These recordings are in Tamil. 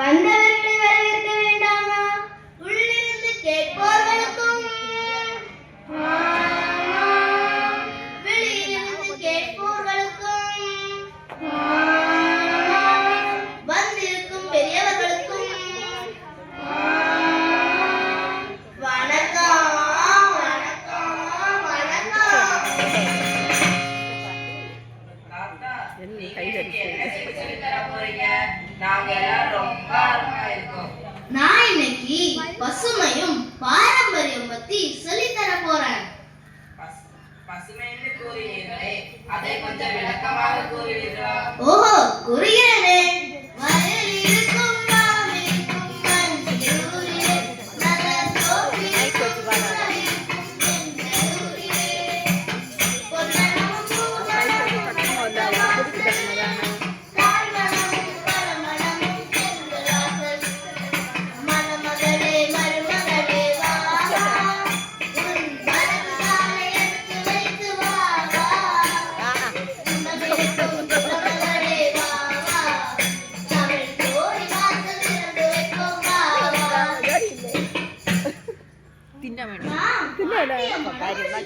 வந்தவர்களை வரவேற்க வேண்டாமா? உள்ளிருந்து கேட்பவர்களுக்கும் வெளியிலிருந்து கேட்பவர்களுக்கும் வந்திருக்கும் பெரியவர்களுக்கும் வணக்கம் வணக்கம் வணக்கம். நான் இன்னைக்கு பசுமையும் பாரம்பரியம் பத்தி சொல்லித் தர போறேன். ஓஹோ, கூறுகிறேனே.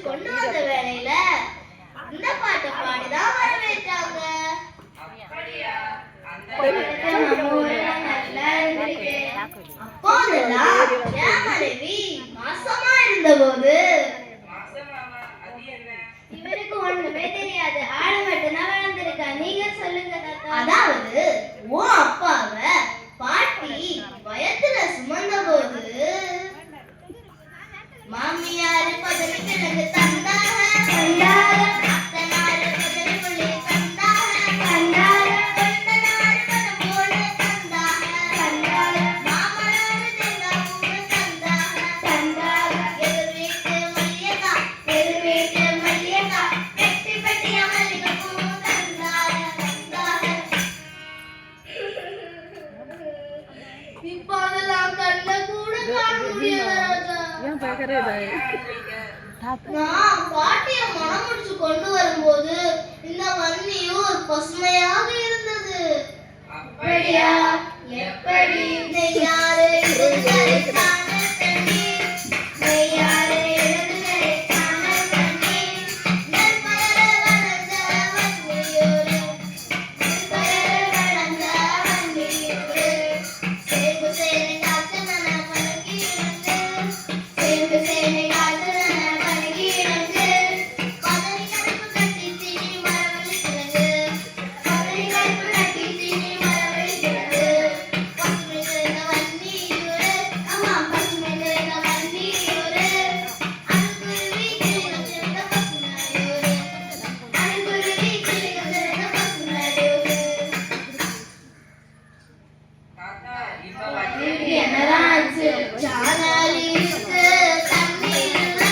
கொண்டு வந்த வேலையில இந்த பாட்டை பாடிதான் வரவேற்றாங்க. அப்போதெல்லாம் என் மனைவி மாசமா இருந்தபோது இவருக்கு ஒண்ணுமே தெரியாது, ஆடு மட்டும்தான் வளர்ந்துருக்கா. நீங்க சொல்லுங்க தாத்தா. அதாவது உன் அப்பாவை பாட்டி வயத்துல சுமந்த போது மாமியாரு பதவி கிழங்கு தந்தாங்க தந்தாங்க, அத்தனாரு பதவி புள்ளி தந்தாங்க தந்தாங்க, கொத்தனாரு பதம் போல தந்தாங்க தந்தாங்க, மாமனாரு தேங்காய் பூ தந்தாங்க தந்தாங்க, எதிர் வீட்டு மல்லிகா பெட்டி பெட்டியா மல்லிகை பூ தந்தாங்க தந்தாங்க. இப்போ அதெல்லாம் கண்ண கூட காண முடியாது. நான் பாட்டிய மனம் முடிச்சு கொண்டு வரும்போது இந்த வன்னியூர் பசுமையாக இருந்தது. அப்படியா? எப்படி? நெய்யாறு இருந்தரை சாணல் தண்ணி, நெய்யாறு இருந்தரை சாணல் தண்ணி, நெற்பயர வளர்ந்த வன்னியூர், நெற்பயர வளர்ந்த வன்னியூர், சேம்பு சேனை காத்து நன பழகி இருந்து, சேம்பு சேனை காத்து நன பழகி இருந்து, பதனி கருப்பு கட்டி தீனி மரவழிக்கிறது, பதனி கருப்பு கட்டி தீனி மரவழிக்கிறது, பசுமை நிறைந்த வன்னியூர், அம்மா பசுமை நிறைந்த வன்னியூர், அன்புருவி கிளிகள் நிறைந்த பசுமையூர், அன்புருவி கிளிகள் நிறைந்த பசுமையூர். என்னதான் ஆச்சு? சாணல் இருக்கு தண்ணீர் இல்ல,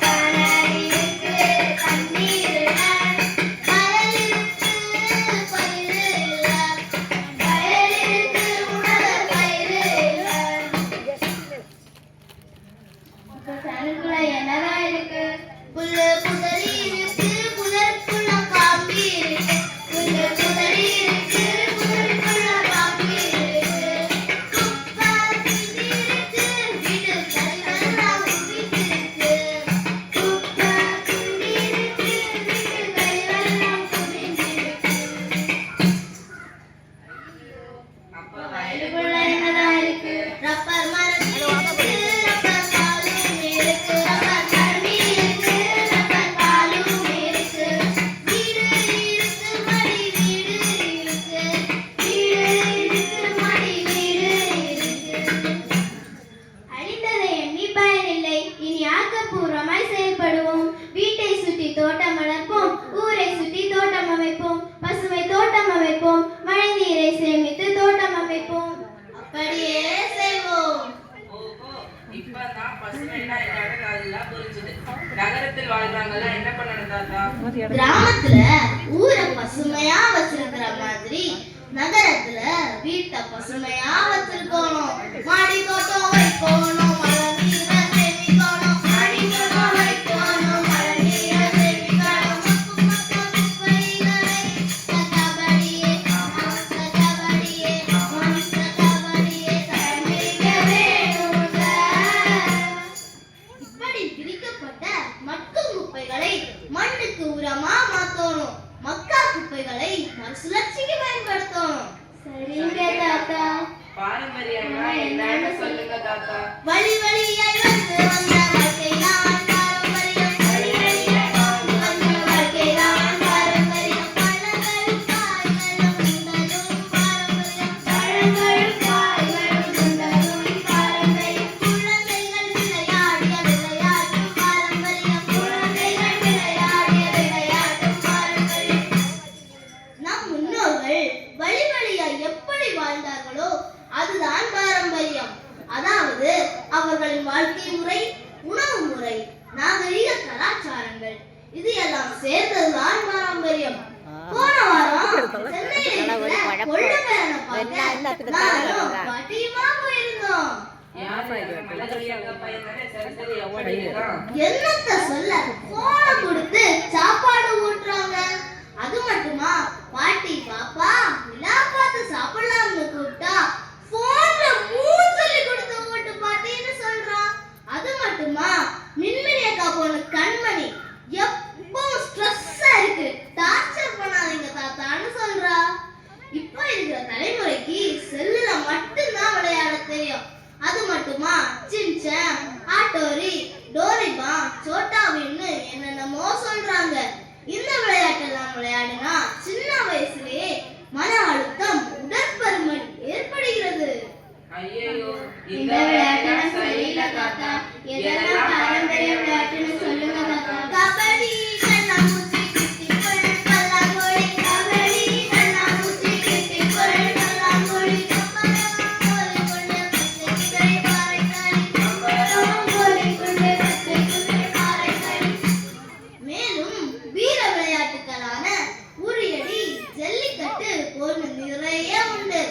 சாணல் இருக்கு தண்ணீர் இல்ல, வயல் இருக்கு பயிர் இல்ல, வயல் இருக்கு உணவு பயிர் இல்ல. இப்ப சனுக்குள்ள என்னதான் இருக்கு? புல்லு புதரி இருக்கு, புதருக்குள்ள பாம்பி இருக்கு, புல்லு புதரி இருக்கு, புதருக்குள்ள பாம்பி இருக்கு, குப்பை குந்தி இருக்கு, வீடு கழிவெல்லாம் குவிந்திருக்கு, குப்பை குந்தி இருக்கு, வீடு கழிவெல்லாம் குவிந்திருக்கு. வயலுக்குள்ள என்னதான் இருக்கு? ரப்பர் மரம் இருக்கு, ரப்பர் பாலும் இருக்கு, ரப்பர் கருவி இருக்கு, ரப்பர் பாலும் இருக்கு, வீடு இருக்கு, மடி வீடு இருக்கு, வீடு இருக்கு, மடி வீடு இருக்கு. அழிந்ததை எண்ணி பயனில்லை, இனி ஆக்கப்பூர்வமாய் செயல்படுவோம். வீட்டை சுற்றி தோட்டம் வளர்ப்போம், ஊரை சுற்றி தோட்டம் அமைப்போம், பசுமை தோட்டம் அமைப்போம், மழை நீரை சேமித்து தோட்டம் அமைப்போம். அப்படியே செய்வோம். கிராமத்துல ஊரை பசுமையா வச்சிருக்கிற மாதிரி நகரத்துல வீட்டை பசுமையா வச்சிருக்கணும். மாடி தோட்டம் வைக்கணும், மழை நீரை சேமிக்கணும், மாடி தோட்டம் வைக்கணும், மழை நீரை சேமிக்கணும். குப்பைகளை தட்டபடியே தட்டபடியே பாரம்பரியம்னா என்னன்னு சொல்லுங்க தாத்தா. வழி வழியாய் வந்து வந்த வாழ்க்கைதான் பாரம்பரியம். வழி வழியாய் வந்து வந்த வாழ்க்கைதான் பாரம்பரியம். பழங்களும் காய்களும் உண்டதும் பாரம்பரியம். பழங்களும் காய்களும் உண்டதும் பாரம்பரியம். குழந்தைகள் விளையாடிய விளையாட்டும் பாரம்பரியம். குழந்தைகள் விளையாடிய விளையாட்டும் பாரம்பரியம். நம் முன்னோர்கள் வழி வழியாய் எப்படி வாழ்ந்தார்களோ அதுதான் பாரம்பரியம். அதாவது அவர்களின் வாழ்க்கை முறை, உணவு முறை, நாகரிக கலாச்சாரங்கள் இது எல்லாம் சேர்ந்ததுதான் பாரம்பரியம். போன வாரம் சென்னையில் இருக்கிற கொள்ளுப்பேரனை பார்க்க நானும் பாட்டியுமா போயிருந்தோம். என்னத்த சொல்ல, போன கொடுத்து சாப்பாடு ஊட்டுறாங்க. அது மட்டுமா, பாட்டி பாப்பா நிலா பார்த்து சாப்பிடலாம்னு கூப்பிட்டா போன்ல மூஞ்சலி கொடுத்து ஓட்டு பாட்டின்னு சொல்றான். அது மட்டுமா, மின்மினி அக்கா பொண்ணு கண்மணி எப்பவும் ஸ்ட்ரெஸ்ஸா இருக்கு, டார்ச்சர் பண்ணாதீங்க தாத்தான்னு சொல்றா. இப்ப இருக்கிற தலைமுறைக்கு செல்லுல மட்டும்தான் விளையாட தெரியும். அது மட்டுமா, சின்சான், ஆட்டோரி, டோரிமா, சோட்டாவின்னு என்னென்னமோ சொல்றாங்க. இந்த விளையாட்டெல்லாம் விளையாடினா சின்ன வயசுலயே மன அழுத்தம், உடற்பருமன் ஏற்படுகிறது. இந்த விளையாட்டு சரியில்லை தாத்தா. எதெல்லாம் பாரம்பரிய விளையாட்டுன்னு சொல்லுங்க தாத்தா. கபடி, கண்ணாமூச்சி, கிட்டிப்புள், பல்லாங்குழி. கபடி, கண்ணாமூச்சி, கிட்டிப்புள், பல்லாங்குழி. கம்பரம், கோலிக்குண்டு, பச்சை பாறைக்காளி. கம்பரம், கோலிக்குண்டு, பச்சை பாறைக்காளி. மேலும் வீர விளையாட்டுகளான உரியடி, ஜல்லிக்கட்டு போன்ற நிறைய உண்டு.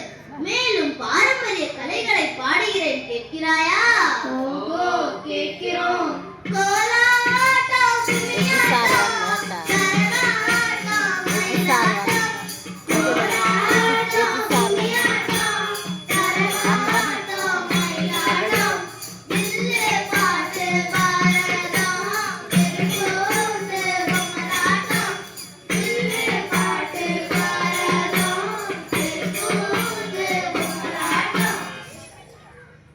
மேலும் பாரம்பரிய கலைகளை பாடுகிறேன், கேட்கிறாயா? ஓஹோ, கேட்கிறோம். கோலாட்டம், கும்மியாட்டம், கரகாட்டம், மயிலாட்டம். கோலாட்டம், கும்மியாட்டம், கரகாட்டம், மயிலாட்டம். வில்லு பாட்டு, பாரதம், திருக்கூத்து, பொம்மலாட்டம். வில்லு பாட்டு, பாரதம், திருக்கூத்து, பொம்மலாட்டம்.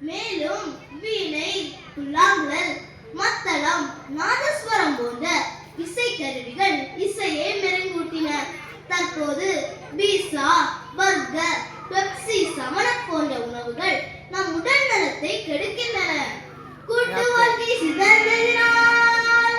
மேலும் வீணை, புல்லாங்குழல், மத்தளம், நாதஸ்வரம் போன்ற இசைக்கருவிகள் இசையை மெருகூட்டின. தற்போது பீஸா, பர்கர், பெப்சி, சமணம் போன்ற உணவுகள் நம் உடல் நலத்தை கெடுக்கின்றன. கூட்டு வாழ்க்கை சிதறதினால்